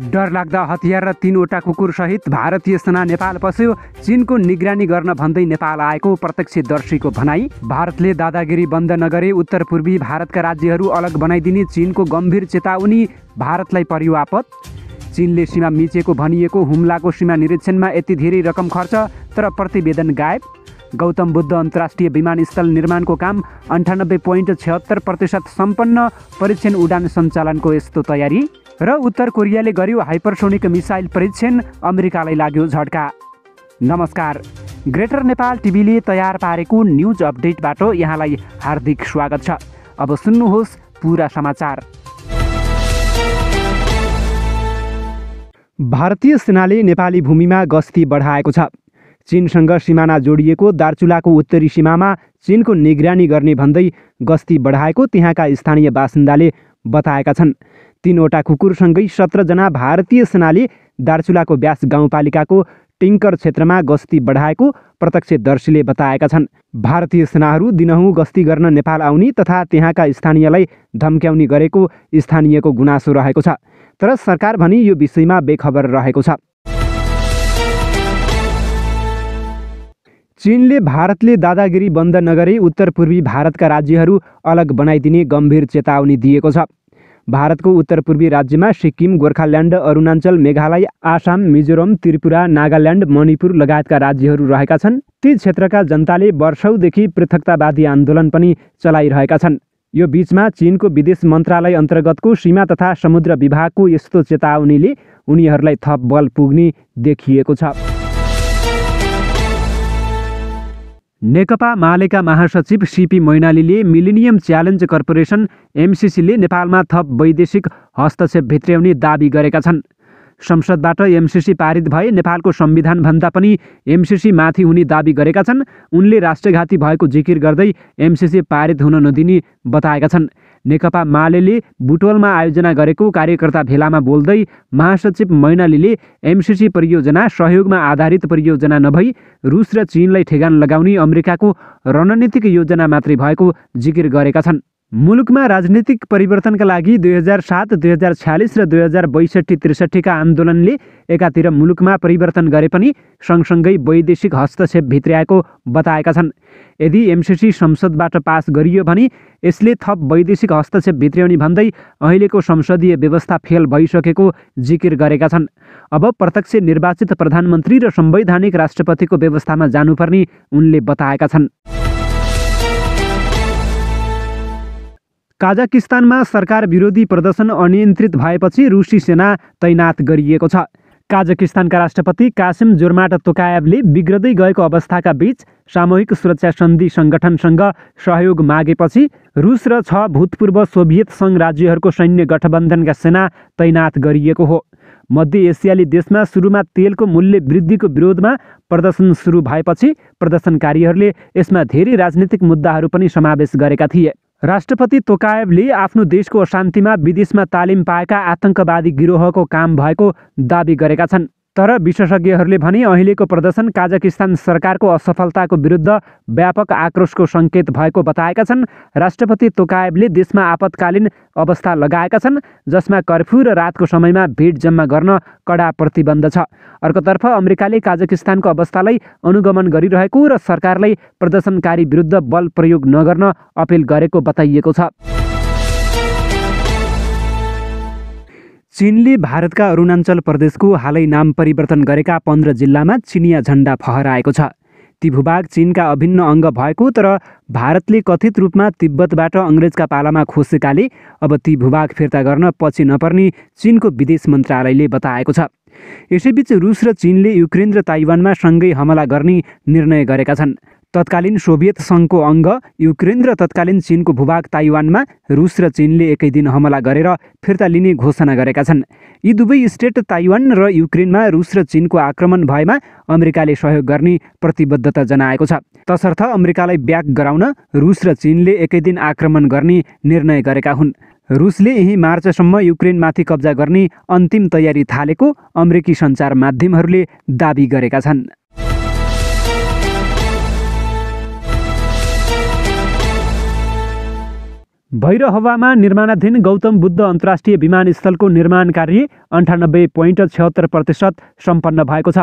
डरलाग्दा हतियार र 3वटा कुकुरसहित भारतीय सेना नेपाल पस्यो। चीनको निगरानी गर्न भन्दै नेपाल आएको प्रत्यक्षदर्शीको भनाई। भारतले दादागिरी बन्द नगरे उत्तर पूर्वी भारतका राज्यहरू अलग बनाइदिने चीनको गम्भीर चेतावनी। भारतलाई पर्यो आपत। चीनले सीमा मिचेको भनिएको हुम्लाको सीमा निरीक्षणमा यति धेरै रकम खर्च, तर प्रतिवेदन गायब। गौतम बुद्ध अन्तर्राष्ट्रिय विमानस्थल निर्माणको काम 98.76% सम्पन्न। परीक्षण उडान सञ्चालनको यस्तो तयारी। र उत्तर कोरियाले गर्यो हाइपरसोनिक मिसाइल परीक्षण, अमेरिकालाई लाग्यो झड्का। नमस्कार, ग्रेटर नेपाल टिभीले तयार पारेको न्युज अपडेटबाट यहाँलाई हार्दिक स्वागत छ। अब सुन्नुहोस् पुरा समाचार। भारतीय सेनाले नेपाली भूमिमा गस्ती बढाएको छ। चीनसँग सिमाना जोडिएको दार्चुलाको उत्तरी सीमामा चीनको निगरानी गर्ने भन्दै गस्ती बढाएको त्यहाँका स्थानीय बासिन्दाले बताएका छन्। 3वटा कुकुरसँगै 17 जना भारतीय सेनाले दार्चुलाको व्यास गाउँपालिकाको टिङ्कर क्षेत्रमा गस्ती बढाएको प्रत्यक्षदर्शीले बताएका छन्। भारतीय सेनाहरू दिनहुँ गस्ती गर्न नेपाल आउने तथा त्यहाँका स्थानीयलाई धम्क्याउने गरेको स्थानीयको गुनासो रहेको छ, तर सरकार भने यो विषयमा बेखबर रहेको छ। चीनले भारतले दादागिरी बन्द नगरे उत्तर पूर्वी भारतका राज्यहरू अलग बनाइदिने गम्भीर चेतावनी दिएको छ। भारतको उत्तर पूर्वी राज्यमा सिक्किम, गोर्खाल्यान्ड, अरुणाञ्चल, मेघालय, आसाम, मिजोरम, त्रिपुरा, नागाल्यान्ड, मणिपुर लगायतका राज्यहरू रहेका छन्। ती क्षेत्रका जनताले वर्षौँदेखि पृथकतावादी आन्दोलन पनि चलाइरहेका छन्। यो बीचमा चीनको विदेश मन्त्रालय अन्तर्गतको सीमा तथा समुद्र विभागको यस्तो चेतावनीले उनीहरूलाई थप बल पुग्ने देखिएको छ। नेकपा मालेका महासचिव सीपी मैनालीले मिलेनियम च्यालेन्ज कर्पोरेसन एमसिसीले नेपालमा थप वैदेशिक हस्तक्षेप भित्र्याउने दाबी गरेका छन्। संसदबाट एमसिसी पारित भए नेपालको संविधानभन्दा पनि एमसिसी माथि हुने दाबी गरेका छन्। उनले राष्ट्रघाती भएको जिकिर गर्दै एमसिसी पारित हुन नदिने बताएका छन्। नेकपा मालेले बुटवलमा आयोजना गरेको कार्यकर्ता भेलामा बोल्दै महासचिव मैनालीले एमसिसी परियोजना सहयोगमा आधारित परियोजना नभई रुस र चीनलाई ठेगान लगाउने अमेरिकाको रणनीतिक योजना मात्रै भएको जिकिर गरेका छन्। मुलुकमा राजनीतिक परिवर्तनका लागि 2007, 2046 र 2062-63 का आन्दोलनले एकातिर मुलुकमा परिवर्तन गरे पनि सँगसँगै वैदेशिक हस्तक्षेप भित्र्याएको बताएका छन्। यदि एमसिसी संसदबाट पास गरियो भने यसले थप वैदेशिक हस्तक्षेप भित्र्याउने भन्दै अहिलेको संसदीय व्यवस्था फेल भइसकेको जिकिर गरेका छन्। अब प्रत्यक्ष निर्वाचित प्रधानमन्त्री र संवैधानिक राष्ट्रपतिको व्यवस्थामा जानुपर्ने उनले बताएका छन्। काजाकिस्तानमा सरकार विरोधी प्रदर्शन अनियन्त्रित भएपछि रुसी सेना तैनात गरिएको छ। काजाकिस्तानका राष्ट्रपति कासिम जोर्माट तोकायevले बिग्रदै गएको अवस्थाका बीच सामूहिक सुरक्षा सन्धि सङ्गठनसँग सहयोग मागेपछि रुस र 6 भूतपूर्व सोभियत सङ्घ राज्यहरूको सैन्य गठबन्धनका सेना तैनात गरिएको हो। मध्य एसियाली देशमा सुरुमा तेलको मूल्य वृद्धिको विरोधमा प्रदर्शन सुरु भएपछि प्रदर्शनकारीहरूले यसमा धेरै राजनीतिक मुद्दाहरू पनि समावेश गरेका थिए। राष्ट्रपति तोकायevले आफ्नो देशको अशान्तिमा विदेशमा तालिम पाएका आतंकवादी गिरोहको काम भएको दाबी गरेका छन्। तर विशेषज्ञहरूले भने अहिलेको प्रदर्शन काजाकिस्तान सरकारको असफलताको विरुद्ध व्यापक आक्रोशको सङ्केत भएको बताएका छन्। राष्ट्रपति तोकायevले देशमा आपतकालीन अवस्था लगाएका छन्, जसमा कर्फ्यू र रातको समयमा भिड जम्मा गर्न कडा प्रतिबन्ध छ। अर्कोतर्फ अमेरिकाले काजाकिस्तानको अवस्थालाई अनुगमन गरिरहेको र सरकारलाई प्रदर्शनकारी विरुद्ध बल प्रयोग नगर्न अपिल गरेको बताइएको छ। चीनले भारतका अरुणाञ्चल प्रदेशको हालै नाम परिवर्तन गरेका 15 जिल्लामा चिनिया झण्डा फहराएको छ। ती भूभाग चीनका अभिन्न अङ्ग भएको, तर भारतले कथित रूपमा तिब्बतबाट अङ्ग्रेजका पालामा खोसेकाले अब ती भूभाग फिर्ता गर्न पछि नपर्ने चीनको विदेश मन्त्रालयले बताएको छ। यसैबीच रुस र चीनले युक्रेन र ताइवानमा सँगै हमला गर्ने निर्णय गरेका छन्। तत्कालीन सोभियत सङ्घको अङ्ग युक्रेन र तत्कालीन चीनको भूभाग ताइवानमा रुस र चीनले एकै दिन हमला गरेर फिर्ता लिने घोषणा गरेका छन्। यी दुवै स्टेट ताइवान र युक्रेनमा रुस र चीनको आक्रमण भएमा अमेरिकाले सहयोग गर्ने प्रतिबद्धता जनाएको छ। तसर्थ अमेरिकालाई ब्याक गराउन रुस र चीनले एकै दिन आक्रमण गर्ने निर्णय गरेका हुन्। रुसले यही मार्चसम्म युक्रेनमाथि कब्जा गर्ने अन्तिम तयारी थालेको अमेरिकी सञ्चार माध्यमहरूले दाबी गरेका छन्। भैरहवामा निर्माणाधीन गौतम बुद्ध अन्तर्राष्ट्रिय विमानस्थलको निर्माण कार्य 98.76% सम्पन्न भएको छ।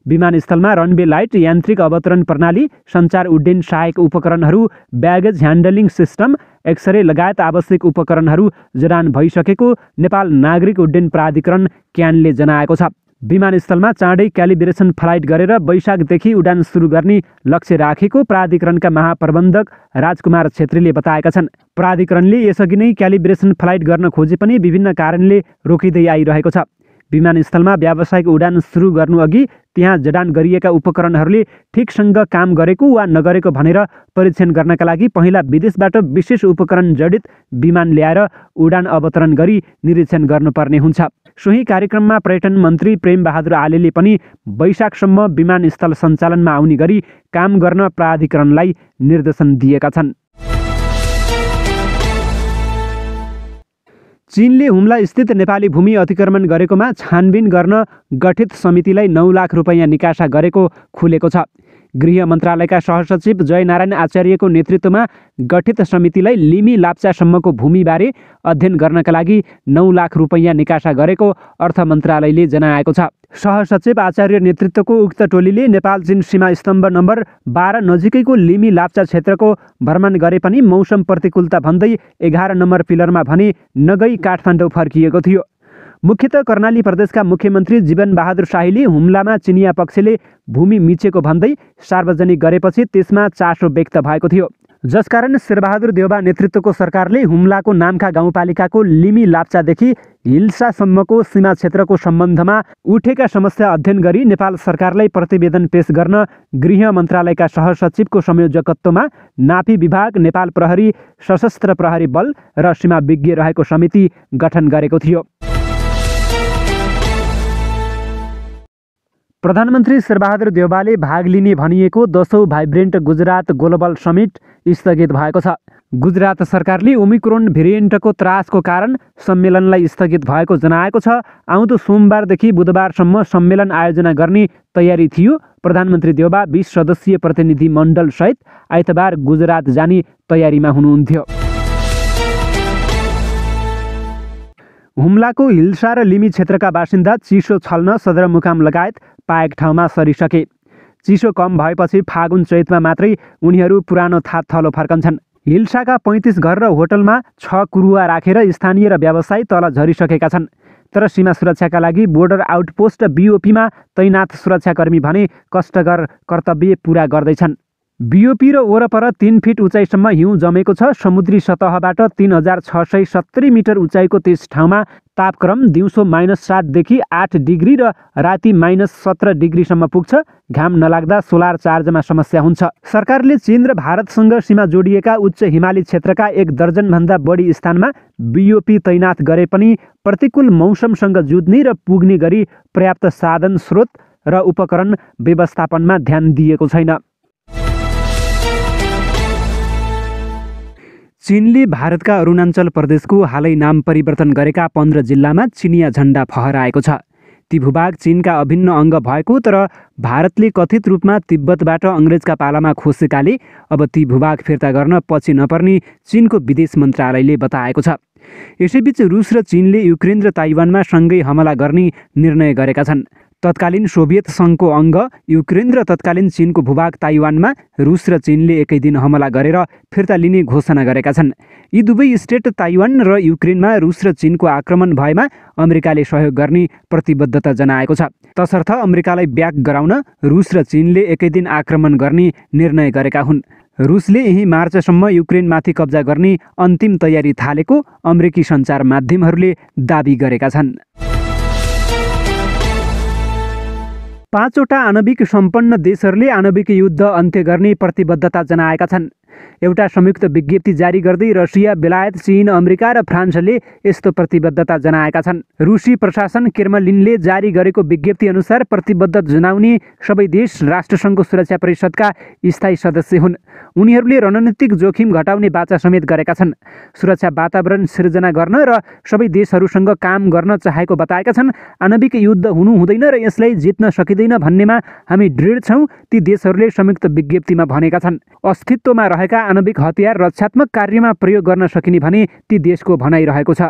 विमानस्थलमा रनवे लाइट, यान्त्रिक अवतरण प्रणाली, सञ्चार उड्डयन सहायक उपकरणहरू, ब्यागेज ह्यान्डलिङ सिस्टम, एक्सरे लगायत आवश्यक उपकरणहरू जडान भइसकेको नेपाल नागरिक उड्डयन प्राधिकरण क्यानले जनाएको छ। विमानस्थलमा चाँडै क्यालिब्रेसन फ्लाइट गरेर वैशाखदेखि उडान सुरु गर्ने लक्ष्य राखेको प्राधिकरणका महाप्रबन्धक राजकुमार छेत्रीले बताएका छन्। प्राधिकरणले यसअघि नै क्यालिब्रेसन फ्लाइट गर्न खोजे पनि विभिन्न कारणले रोकिँदै आइरहेको छ। विमानस्थलमा व्यावसायिक उडान सुरु गर्नुअघि त्यहाँ जडान गरिएका उपकरणहरूले ठिकसँग काम गरेको वा नगरेको भनेर परीक्षण गर्नका लागि पहिला विदेशबाट विशेष उपकरण जडित विमान ल्याएर उडान अवतरण गरी निरीक्षण गर्नुपर्ने हुन्छ। सोही कार्यक्रममा पर्यटन मन्त्री प्रेमबहादुर आलेले पनि वैशाखसम्म विमानस्थल सञ्चालनमा आउने गरी काम गर्न प्राधिकरणलाई निर्देशन दिएका छन्। चीनले हुम्ला स्थित नेपाली भूमि अतिक्रमण गरेकोमा छानबिन गर्न गठित समितिलाई 9 लाख रुपैयाँ निकासा गरेको खुलेको छ। गृह मन्त्रालयका सहसचिव जयनारायण आचार्यको नेतृत्वमा गठित समितिलाई लिमी लाप्चासम्मको भूमिबारे अध्ययन गर्नका लागि 9 लाख रुपैयाँ निकासा गरेको अर्थ मन्त्रालयले जनाएको छ। सहसचिव आचार्य नेतृत्वको उक्त टोलीले नेपाल चीन सीमा स्तम्भ नम्बर 12 नजिकैको लिमी लाप्चा क्षेत्रको भ्रमण गरे पनि मौसम प्रतिकूलता भन्दै 11 नम्बर पिलरमा भने नगई काठमाडौँ फर्किएको थियो। मुख्यतः कर्णाली प्रदेशका मुख्यमन्त्री जीवनबहादुर शाहीले हुम्लामा चिनिया पक्षले भूमि मिचेको भन्दै सार्वजनिक गरेपछि त्यसमा चासो व्यक्त भएको थियो। जसकारण शेरबहादुर देउबा नेतृत्वको सरकारले हुम्लाको नाम्खा गाउँपालिकाको लिमी लाप्चादेखि हिल्सासम्मको सीमा क्षेत्रको सम्बन्धमा उठेका समस्या अध्ययन गरी नेपाल सरकारलाई प्रतिवेदन पेश गर्न गृह मन्त्रालयका सहसचिवको संयोजकत्वमा नापी विभाग, नेपाल प्रहरी, सशस्त्र प्रहरी बल र सीमा विज्ञ रहेको समिति गठन गरेको थियो। प्रधानमन्त्री शेरबहादुर देउबाले भाग लिने भनिएको 10औं भाइब्रेन्ट गुजरात ग्लोबल समिट स्थगित भएको छ। गुजरात सरकारले ओमिक्रोन भेरिएन्टको त्रासको कारण सम्मेलनलाई स्थगित भएको जनाएको छ। आउँदो सोमबारदेखि बुधबारसम्म सम्मेलन आयोजना गर्ने तयारी थियो। प्रधानमन्त्री देउबा 20 सदस्यीय प्रतिनिधि मण्डल सहित आइतबार गुजरात जाने तयारीमा हुनुहुन्थ्यो। हुम्लाको हिल्सा र लिमी क्षेत्रका बासिन्दा चिसो छल्न सदरमुकाम लगायत पाएक ठाउँमा सरिसके। चिसो कम भएपछि फागुन चैतमा मात्रै उनीहरू पुरानो थात थलो फर्कन्छन्। हिल्साका 35 घर र होटलमा 6 कुरुवा राखेर स्थानीय र व्यवसायी तल झरिसकेका छन्। तर सीमा सुरक्षाका लागि बोर्डर आउटपोस्ट BOPमा तैनाथ सुरक्षाकर्मी भने कष्टकर कर्तव्य पुरा गर्दैछन्। BOP र वरपर 3 फिट उचाइसम्म हिउँ जमेको छ। समुद्री सतहबाट 3670 मिटर उचाइको त्यस ठाउँमा तापक्रम दिउँसो -7 देखि 8 डिग्री र राति -17 डिग्रीसम्म पुग्छ। घाम नलाग्दा सोलर चार्जमा समस्या हुन्छ। सरकारले चीन र भारतसँग सीमा जोडिएका उच्च हिमाली क्षेत्रका 1 दर्जनभन्दा बढी स्थानमा BOP तैनाथ गरे पनि प्रतिकूल मौसमसँग जुझ्ने र पुग्ने गरी पर्याप्त साधन स्रोत र उपकरण व्यवस्थापनमा ध्यान दिएको छैन। चीनले भारतका अरुणाञ्चल प्रदेशको हालै नाम परिवर्तन गरेका 15 जिल्लामा चिनिया झण्डा फहराएको छ। ती भूभाग चीनका अभिन्न अङ्ग भएको तर भारतले कथित रूपमा तिब्बतबाट अङ्ग्रेजका पालामा खोसेकाले अब ती भूभाग फिर्ता गर्न पछि नपर्ने चीनको विदेश मन्त्रालयले बताएको छ। यसैबीच रुस र चीनले युक्रेन र ताइवानमा सँगै हमला गर्ने निर्णय गरेका छन्। तत्कालीन सोभियत सङ्घको अङ्ग युक्रेन र तत्कालीन चीनको भूभाग ताइवानमा रुस र चीनले एकै दिन हमला गरेर फिर्ता लिने घोषणा गरेका छन्। यी दुवै स्टेट ताइवान र युक्रेनमा रुस र चीनको आक्रमण भएमा अमेरिकाले सहयोग गर्ने प्रतिबद्धता जनाएको छ। तसर्थ अमेरिकालाई ब्याक गराउन रुस र चीनले एकै दिन आक्रमण गर्ने निर्णय गरेका हुन्। रुसले यही मार्चसम्म युक्रेनमाथि कब्जा गर्ने अन्तिम तयारी थालेको अमेरिकी सञ्चार माध्यमहरूले दाबी गरेका छन्। 5 वटा आणविक सम्पन्न देशहरूले आणविक युद्ध अन्त्य गर्ने प्रतिबद्धता जनाएका छन्। एउटा संयुक्त विज्ञप्ति जारी गर्दै रसिया, बेलायत, चीन, अमेरिका र फ्रान्सले यस्तो प्रतिबद्धता जनाएका छन्। रुसी प्रशासन क्रेमलिनले जारी गरेको विज्ञप्ति अनुसार प्रतिबद्धता जनाउने सबै देश राष्ट्रसङ्घको सुरक्षा परिषदका स्थायी सदस्य हुन्। उनीहरूले रणनीतिक जोखिम घटाउने बाचा समेत गरेका छन्। सुरक्षा वातावरण सिर्जना गर्न र सबै देशहरूसँग काम गर्न चाहेको बताएका छन्। आणविक युद्ध हुनु हुँदैन र यसलाई जित्न सकिँदैन भन्नेमा हामी दृढ छौँ, ती देशहरूले संयुक्त विज्ञप्तिमा भनेका छन्। अस्तित्वमा रहेका आणविक हतियार रक्षात्मक कार्यमा प्रयोग गर्न सकिने भने ती देशको भनाइ रहेको छ।